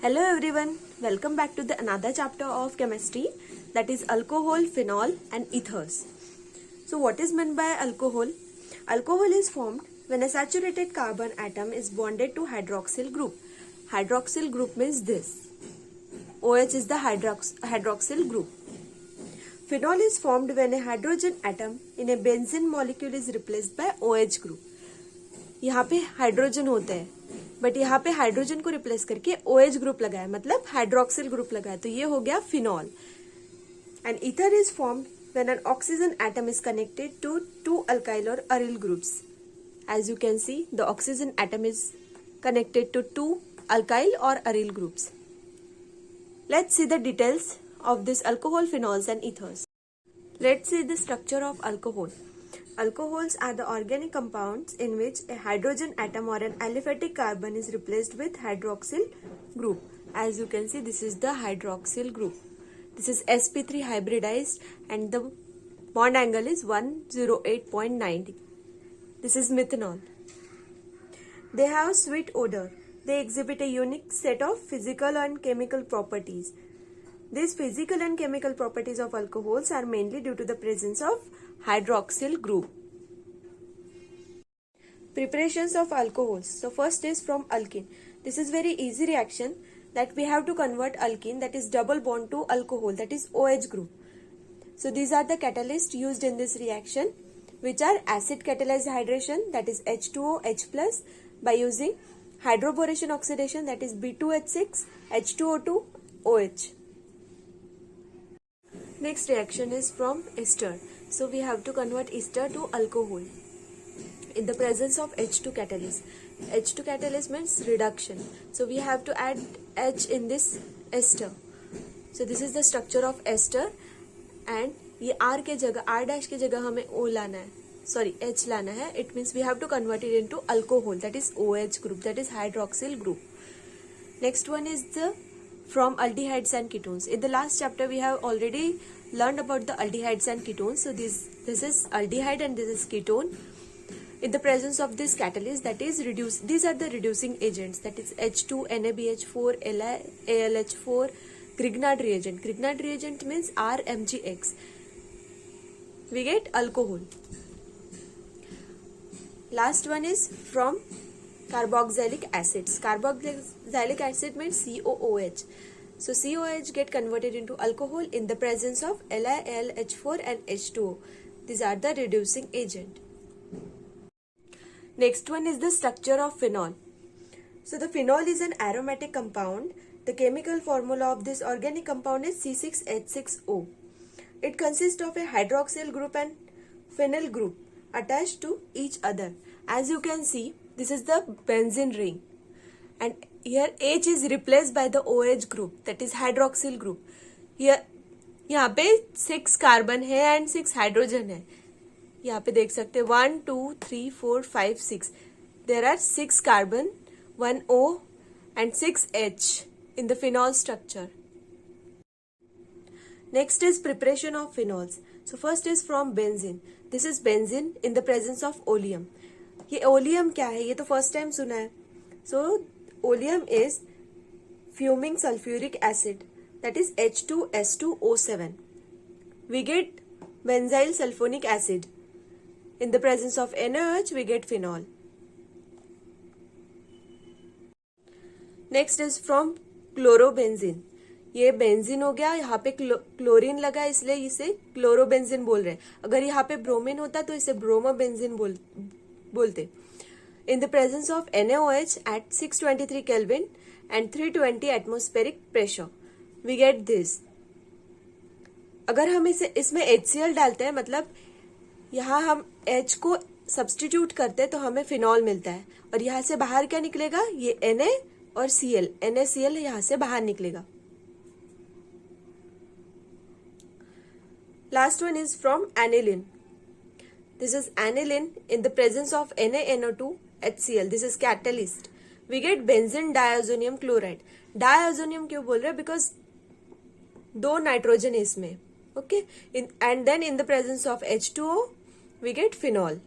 Hello everyone, welcome back to the another chapter of chemistry, that is alcohol, phenol and ethers. So what is meant by alcohol? Alcohol is formed when a saturated carbon atom is bonded to hydroxyl group. Hydroxyl group means this. OH is the hydroxyl group. Phenol is formed when a hydrogen atom in a benzene molecule is replaced by OH group. यहाँ पे hydrogen होते हैं but यहाँ पे hydrogen को replace करके OH group लगाया, मतलब हाइड्रोक्सिल ग्रुप लगाया, तो ये हो गया phenol. And ether is formed when an oxygen atom is connected to two alkyl or aryl groups. As you can see the oxygen atom is connected to two alkyl or aryl groups. Let's see the details of this alcohol, phenols and ethers. Let's see the structure of alcohol. Alcohols are the organic compounds in which a hydrogen atom or an aliphatic carbon is replaced with hydroxyl group. As you can see, this is the hydroxyl group. This is sp3 hybridized and the bond angle is 108.90. This is methanol. They have sweet odor. They exhibit a unique set of physical and chemical properties. These physical and chemical properties of alcohols are mainly due to the presence of hydroxyl group. Preparations of alcohols. So first is from alkene. This is very easy reaction that we have to convert alkene, that is double bond, to alcohol, that is OH group. So these are the catalysts used in this reaction, which are acid catalyzed hydration, that is H2O H plus, by using hydroboration oxidation, that is B2H6 H2O2 OH. Next reaction is from ester. So we have to convert ester to alcohol in the presence of H2 catalyst. H2 catalyst means reduction. So we have to add H in this ester. So this is the structure of ester, and ये R के जगह, R dash के जगह हमें O लाना है, sorry H लाना है. It means we have to convert it into alcohol, that is OH group, that is hydroxyl group. Next one is the from aldehydes and ketones. In the last chapter we have already learned about the aldehydes and ketones. So this is aldehyde and this is ketone. In the presence of this catalyst, that is these are the reducing agents, that is H2, NaBH4, ALH4, Grignard reagent. Grignard reagent means RMgX. We get alcohol. Last one is from carboxylic acids. Carboxylic acid means COOH. So COOH get converted into alcohol in the presence of LiLH4 and H2O. These are the reducing agent. Next one is the structure of phenol. So the phenol is an aromatic compound. The chemical formula of this organic compound is C6H6O. It consists of a hydroxyl group and phenyl group attached to each other. As you can see, this is the benzene ring, and here H is replaced by the OH group, that is hydroxyl group. Here यहाँ पे 6 carbon है and 6 hydrogen है. यहाँ पे देख सकते हैं 1 2 3 4 5 6. There are 6 carbon, 1 O and 6 H in the phenol structure. Next is preparation of phenols. So first is from benzene. This is benzene in the presence of oleum. ये oleum क्या है, ये तो फर्स्ट टाइम सुना है. So oleum is fuming sulphuric acid, that is H2S2O7. We get benzyl sulphonic acid. In the presence of NaOH we get phenol. Next is from chlorobenzene. ये benzene हो गया, यहाँ पे क्लोरीन लगा इसलिए इसे क्लोरोबेंजीन बोल रहे हैं. अगर यहाँ पे ब्रोमीन होता तो इसे ब्रोमोबेंजीन बोलते. In the presence of NaOH at 623 Kelvin and 320 atmospheric pressure, we get this. अगर हम इसमें HCl डालते हैं, मतलब यहाँ हम H को सब्स्टिट्यूट करते हैं तो हमें फिनॉल मिलता है, और यहाँ से बाहर क्या निकलेगा, ये Na और Cl, NaCl यहाँ से बाहर निकलेगा. Last one is from aniline. This is aniline in the presence of NaNO2 HCl. This is catalyst. We get benzene diazonium chloride. Diazonium क्यों बोल रहे हैं? Because 2 नाइट्रोजन है इसमें. Okay. And then in the presence of H2O, we get phenol.